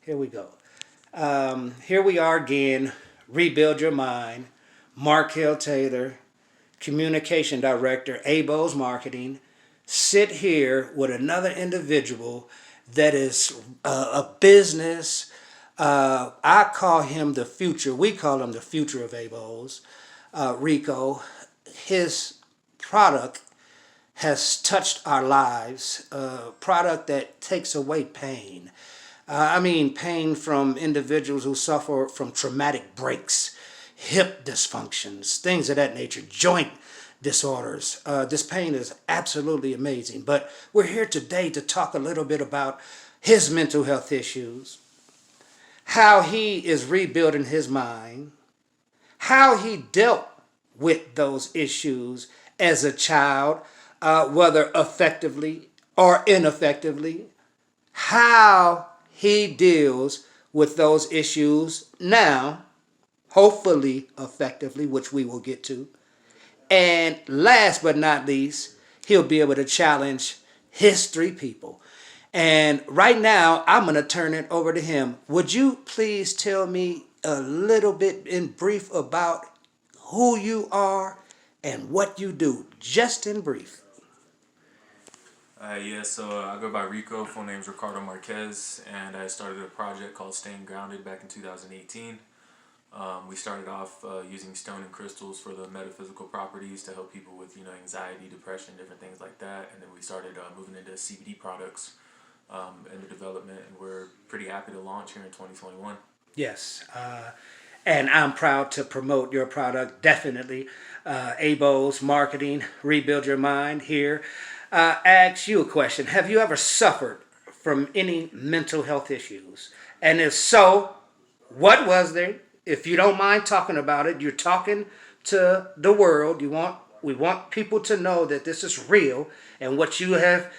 Here we go. Here we are again. Rebuild Your Mind. Markel Taylor, Communication Director, ABO's Marketing. Sit here with another individual that is a business. I call him the future. We call him the future of ABO's. Ricco. His product has touched our lives. A product that takes away pain. I mean, pain from individuals who suffer from traumatic breaks, hip dysfunctions, things of that nature, joint disorders. This pain is absolutely amazing. But we're here today to talk a little bit about his mental health issues, how he is rebuilding his mind, how he dealt with those issues as a child, whether effectively or ineffectively, how he deals with those issues now, hopefully effectively, which we will get to. And last but not least, he'll be able to challenge his three people. And right now, I'm going to turn it over to him. Would you please tell me a little bit in brief about who you are and what you do, just in brief? I go by Ricco. Full name's Ricardo Marquez, and I started a project called Staying Grounded back in 2018. We started off using stone and crystals for the metaphysical properties to help people with anxiety, depression, different things like that. And then we started moving into CBD products in the development, and we're pretty happy to launch here in 2021. Yes. And I'm proud to promote your product, definitely. ABO's Marketing, Rebuild Your Mind here. Ask you a question. Have you ever suffered from any mental health issues? And if so, what was there? If you don't mind talking about it, you're talking to the world. We want people to know that this is real and what you have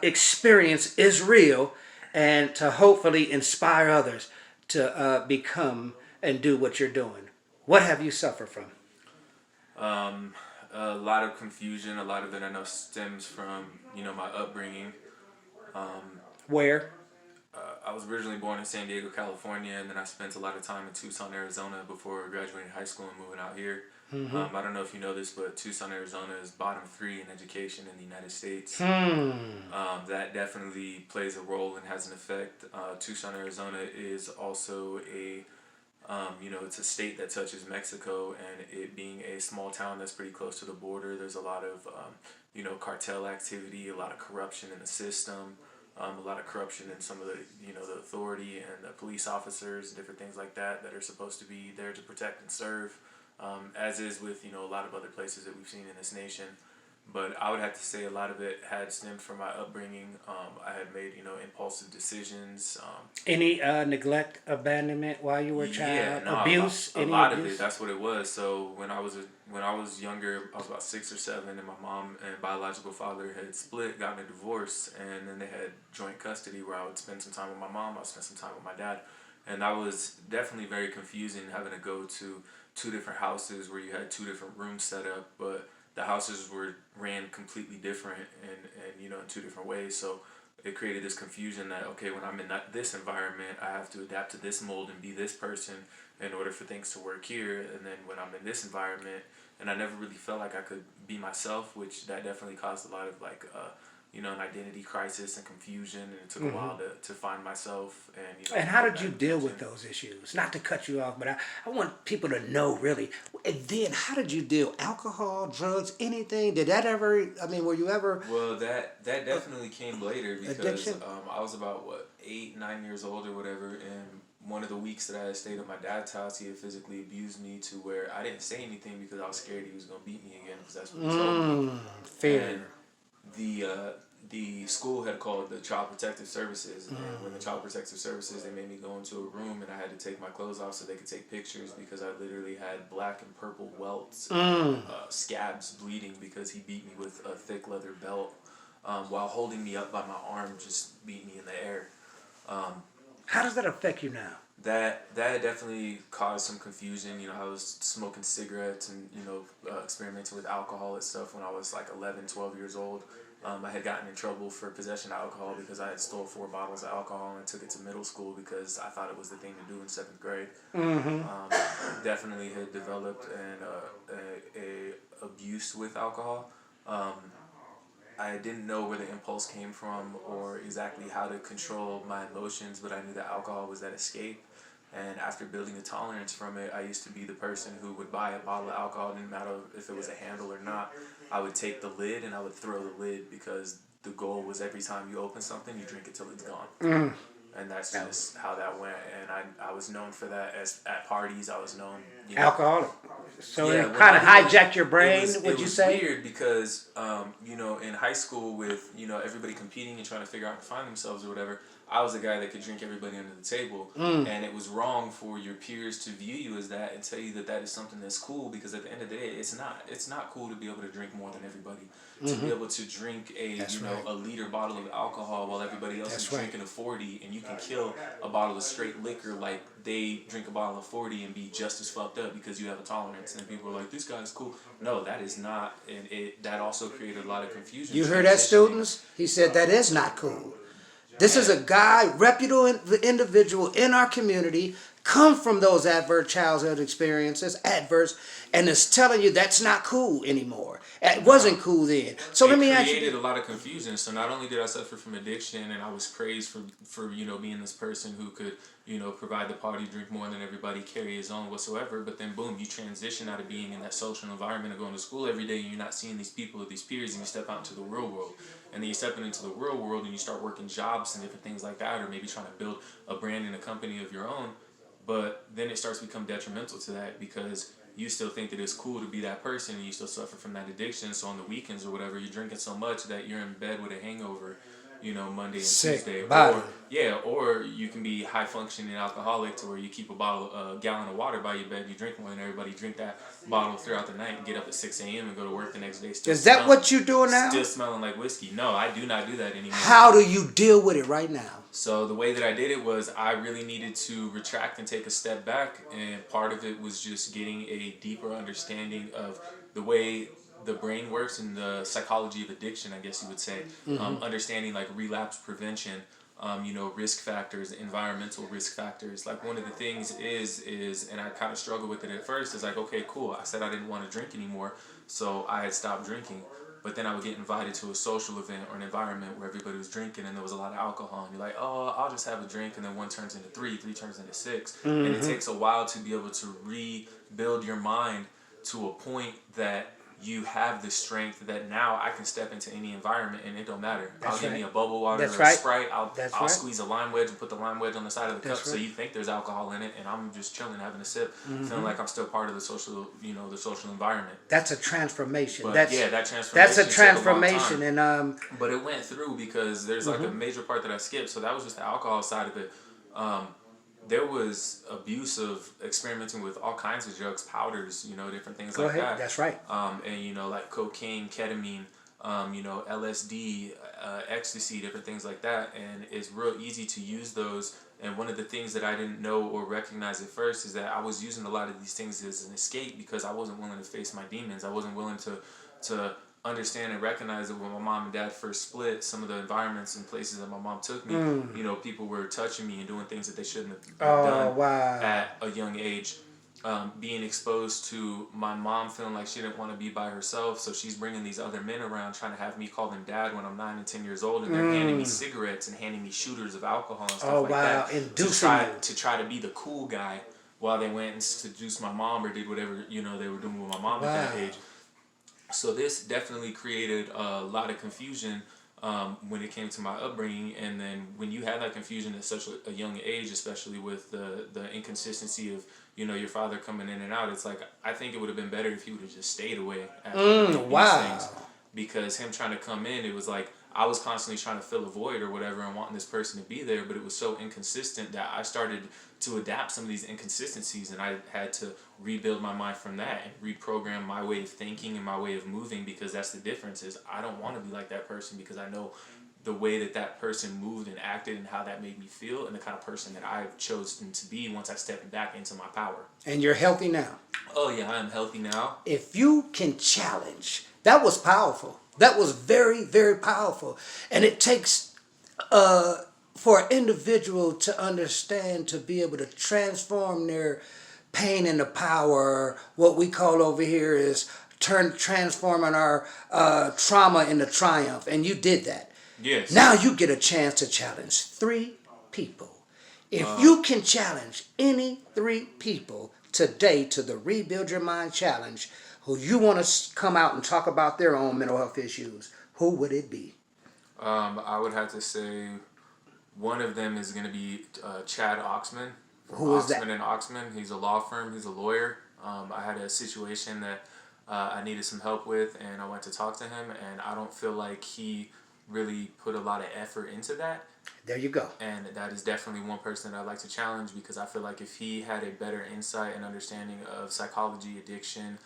experienced is real, and to hopefully inspire others to become and do what you're doing. What have you suffered from? A lot of confusion. A lot of it I know stems from my upbringing. Where? I was originally born in San Diego, California, and then I spent a lot of time in Tucson, Arizona before graduating high school and moving out here. I don't know if you know this, but Tucson, Arizona is bottom three in education in the United States. That definitely plays a role and has an effect. Tucson, Arizona is also it's a state that touches Mexico, and it being a small town that's pretty close to the border, there's a lot of, cartel activity, a lot of corruption in the system, a lot of corruption in some of the authority and the police officers, different things like that are supposed to be there to protect and serve, as is with, a lot of other places that we've seen in this nation. But I would have to say a lot of it had stemmed from my upbringing. I had made, impulsive decisions. Any neglect, abandonment while you were a Yeah, child? no, Abuse? a Any lot of it. abuse? That's what it was. So when I was younger, I was about 6 or 7, and my mom and biological father had split, gotten a divorce, and then they had joint custody where I would spend some time with my mom, I would spend some time with my dad, and that was definitely very confusing having to go to two different houses where you had two different rooms set up, but the houses were ran completely different and in two different ways. So it created this confusion that, okay, when I'm in this environment, I have to adapt to this mold and be this person in order for things to work here. And then when I'm in this environment, and I never really felt like I could be myself, which that definitely caused a lot of an identity crisis and confusion. And it took a while to find myself And how get did you back deal attention. with those issues? Not to cut you off, but I want people to know really. And then, how did you deal? Alcohol, drugs, anything? Did that ever, I mean, were you ever Well, that definitely came later because addiction? I was about 8, 9 years old or whatever, and one of the weeks that I had stayed at my dad's house, he had physically abused me to where I didn't say anything because I was scared he was gonna beat me again because that's what he told me. And Fear. the school had called the Child Protective Services, and when the Child Protective Services, they made me go into a room and I had to take my clothes off so they could take pictures because I literally had black and purple welts and scabs bleeding because he beat me with a thick leather belt while holding me up by my arm, just beat me in the air. How does that affect you now? That definitely caused some confusion. I was smoking cigarettes and experimenting with alcohol and stuff when I was like 11, 12 years old, I had gotten in trouble for possession of alcohol because I had stole 4 bottles of alcohol and took it to middle school because I thought it was the thing to do in 7th grade. Definitely had developed a abuse with alcohol. I didn't know where the impulse came from or exactly how to control my emotions, but I knew that alcohol was that escape. And after building a tolerance from it, I used to be the person who would buy a bottle of alcohol, didn't matter if it was a handle or not. I would take the lid and I would throw the lid because the goal was every time you open something, you drink it till it's gone. And that's just how that went. And I was known for that at parties. I was known, Alcoholic. So yeah, it well, kind of not even- hijacked your brain, it would you was say? weird because, in high school with, everybody competing and trying to figure out how to find themselves or whatever, I was the guy that could drink everybody under the table. And it was wrong for your peers to view you as that and tell you that that is something that's cool, because at the end of the day, it's not. It's not cool to be able to drink more than everybody. To be able to drink a liter bottle of alcohol while everybody else is drinking a 40, and you can kill a bottle of straight liquor like they drink a bottle of 40 and be just as fucked up because you have a tolerance. And people are like, this guy's cool. No, that is not. And that also created a lot of confusion. You heard that, students? He said that is not cool. This is a guy, reputable individual in our community, come from those adverse childhood experiences, and is telling you that's not cool anymore. It wasn't cool then. So let me ask you. It created a lot of confusion. So not only did I suffer from addiction, and I was praised for being this person who could provide the party, drink more than everybody, carry his own whatsoever. But then boom, you transition out of being in that social environment of going to school every day, and you're not seeing these people or these peers, and you step out into the real world. And then you step into the real world and you start working jobs and different things like that, or maybe trying to build a brand and a company of your own. But then it starts to become detrimental to that because you still think that it's cool to be that person, and you still suffer from that addiction. So on the weekends or whatever, you're drinking so much that you're in bed with a hangover, Monday and Tuesday. Or you can be high functioning alcoholic to where you keep a gallon of water by your bed. You drink more than everybody. Drink that bottle throughout the night and get up at 6 a.m. and go to work the next day. Is that what you're doing now? Still smelling like whiskey. No, I do not do that anymore. How do you deal with it right now? So the way that I did it was I really needed to retract and take a step back, and part of it was just getting a deeper understanding of the way the brain works and the psychology of addiction, I guess you would say. Understanding like relapse prevention, risk factors, environmental risk factors. Like one of the things is, and I kind of struggled with it at first, is like, okay, cool. I said I didn't want to drink anymore, so I had stopped drinking. But then I would get invited to a social event or an environment where everybody was drinking and there was a lot of alcohol. And you're like, oh, I'll just have a drink. And then 1 turns into 3, 3 turns into 6. And it takes a while to be able to rebuild your mind to a point that you have the strength that now I can step into any environment and it don't matter. I'll give me a bubble water or a Sprite. I'll squeeze a lime wedge and put the lime wedge on the side of the cup so you think there's alcohol in it, and I'm just chilling, having a sip, feeling like I'm still part of the social, the social environment. That's a transformation. But that transformation. That's a transformation, and But it went through because there's like a major part that I skipped. So that was just the alcohol side of it. There was abuse of experimenting with all kinds of drugs, powders, different things like that. That's right. And like cocaine, ketamine, LSD, ecstasy, different things like that. And it's real easy to use those. And one of the things that I didn't know or recognize at first is that I was using a lot of these things as an escape because I wasn't willing to face my demons. I wasn't willing to understand and recognize that when my mom and dad first split, some of the environments and places that my mom took me, people were touching me and doing things that they shouldn't have done at a young age. Being exposed to my mom feeling like she didn't want to be by herself, so she's bringing these other men around trying to have me call them dad when I'm 9 and 10 years old, and they're handing me cigarettes and handing me shooters of alcohol and stuff like that to try to be the cool guy while they went and seduced my mom or did whatever they were doing with my mom at that age. So this definitely created a lot of confusion when it came to my upbringing. And then when you have that confusion at such a young age, especially with the inconsistency of your father coming in and out, it's like I think it would have been better if he would have just stayed away after these things, because him trying to come in, it was like I was constantly trying to fill a void or whatever and wanting this person to be there, but it was so inconsistent that I started to adapt some of these inconsistencies, and I had to rebuild my mind from that and reprogram my way of thinking and my way of moving, because that's the difference is I don't want to be like that person because I know the way that person moved and acted and how that made me feel and the kind of person that I've chosen to be once I stepped back into my power. And you're healthy now. Oh yeah, I am healthy now. If you can challenge, that was powerful. That was very, very powerful. And it takes for an individual to understand, to be able to transform their pain into power. What we call over here is transforming our trauma into triumph. And you did that. Yes. Now you get a chance to challenge 3 people. If you can challenge any 3 people today to the Rebuild Your Mind Challenge, who you want to come out and talk about their own mental health issues, who would it be? I would have to say one of them is going to be Chad Oxman. Who is that? Oxman and Oxman. He's a law firm. He's a lawyer. I had a situation that I needed some help with, and I went to talk to him, and I don't feel like he really put a lot of effort into that. There you go. And that is definitely one person I'd like to challenge, because I feel like if he had a better insight and understanding of psychology, addiction,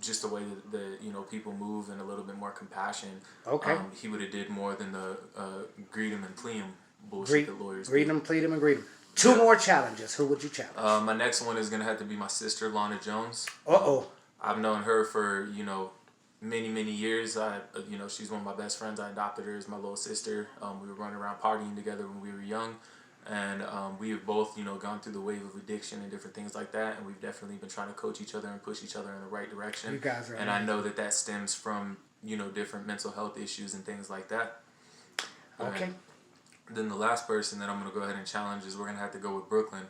just the way that people move, and a little bit more compassion, he would have did more than the greet him and plea him bullshit that lawyers greet him, plead him, and greet him. 2 more challenges. Who would you challenge? My next one is going to have to be my sister, Lana Jones. I've known her for, many, many years. She's one of my best friends. I adopted her as my little sister. We were running around partying together when we were young. And we have both, gone through the wave of addiction and different things like that. And we've definitely been trying to coach each other and push each other in the right direction. You guys are and amazing. I know that stems from, different mental health issues and things like that. Okay. And then the last person that I'm going to go ahead and challenge is we're going to have to go with Brooklyn.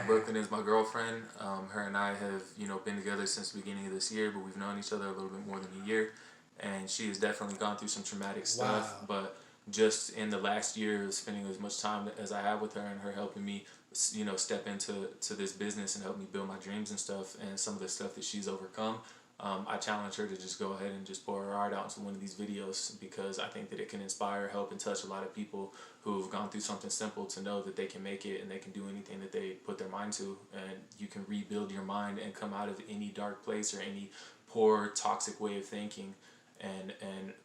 Brooklyn is my girlfriend. Her and I have, been together since the beginning of this year, but we've known each other a little bit more than a year. And she has definitely gone through some traumatic stuff. Wow. But just in the last year, spending as much time as I have with her, and her helping me, step into this business and help me build my dreams and stuff, and some of the stuff that she's overcome, I challenge her to just go ahead and just pour her heart out into one of these videos, because I think that it can inspire, help, and touch a lot of people who have gone through something simple to know that they can make it and they can do anything that they put their mind to, and you can rebuild your mind and come out of any dark place or any poor, toxic way of thinking, and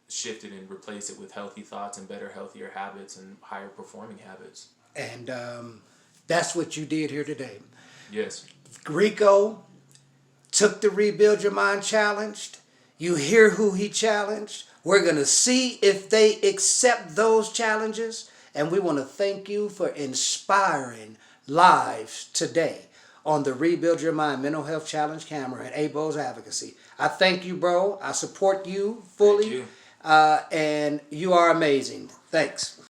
shift it and replace it with healthy thoughts and better, healthier habits and higher performing habits. And that's what you did here today. Yes. Ricco took the Rebuild Your Mind Challenge. You hear who he challenged. We're going to see if they accept those challenges. And we want to thank you for inspiring lives today on the Rebuild Your Mind Mental Health Challenge camera and ABO's Advocacy. I thank you, bro. I support you fully. Thank you. And you are amazing. Thanks.